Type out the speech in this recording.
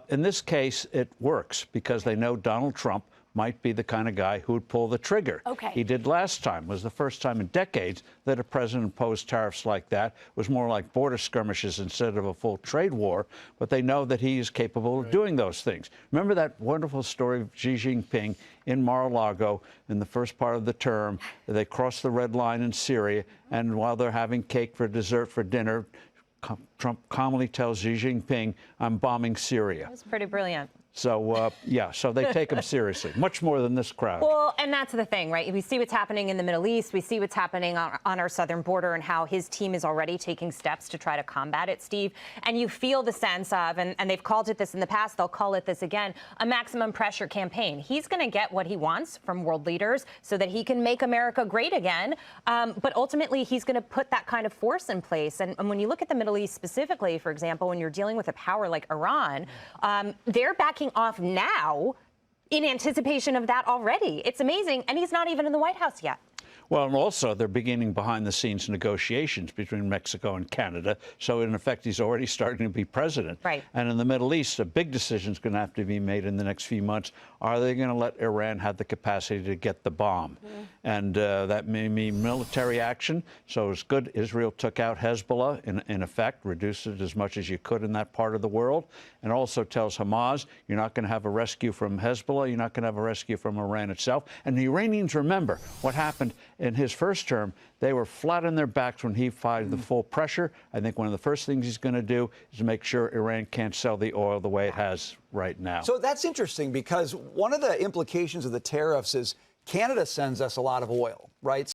In this case, it works because they know Donald Trump might be the kind of guy who would pull the trigger. Okay. He did last time. It was the first time in decades that a president imposed tariffs like that. It was more like border skirmishes instead of a full trade war. But they know that he is capable of doing those things. Remember that wonderful story of Xi Jinping in Mar-a-Lago in the first part of the term? They crossed the red line in Syria, and while they're having cake for dessert for dinner, Trump calmly tells Xi Jinping, "I'm bombing Syria." That's pretty brilliant. So, yeah, so they take him seriously, much more than this crowd. Well, and that's the thing, right? We see what's happening in the Middle East. We see what's happening on our southern border and how his team is already taking steps to try to combat it, Steve. And you feel the sense of, and they've called it this in the past, they'll call it this again, a maximum pressure campaign. He's going to get what he wants from world leaders so that he can make America great again. But ultimately, he's going to put that kind of force in place. And when you look at the Middle East specifically, for example, when you're dealing with a power like Iran, they're backing off now in anticipation of that already. It's amazing. And he's not even in the White House yet. Well, and also they're beginning behind-the-scenes negotiations between Mexico and Canada. So, in effect, he's already starting to be president. Right. And in the Middle East, a big decision is going to have to be made in the next few months. Are they going to let Iran have the capacity to get the bomb? And that may mean military action. So it's good Israel took out Hezbollah, in effect, reduced it as much as you could in that part of the world, and also tells Hamas, you're not going to have a rescue from Hezbollah, you're not going to have a rescue from Iran itself. And the Iranians remember what happened in his first term. They were flat on their backs when he applied the full pressure. I think one of the first things he's going to do is make sure Iran can't sell the oil the way it has right now. So that's interesting because one of the implications of the tariffs is Canada sends us a lot of oil, right?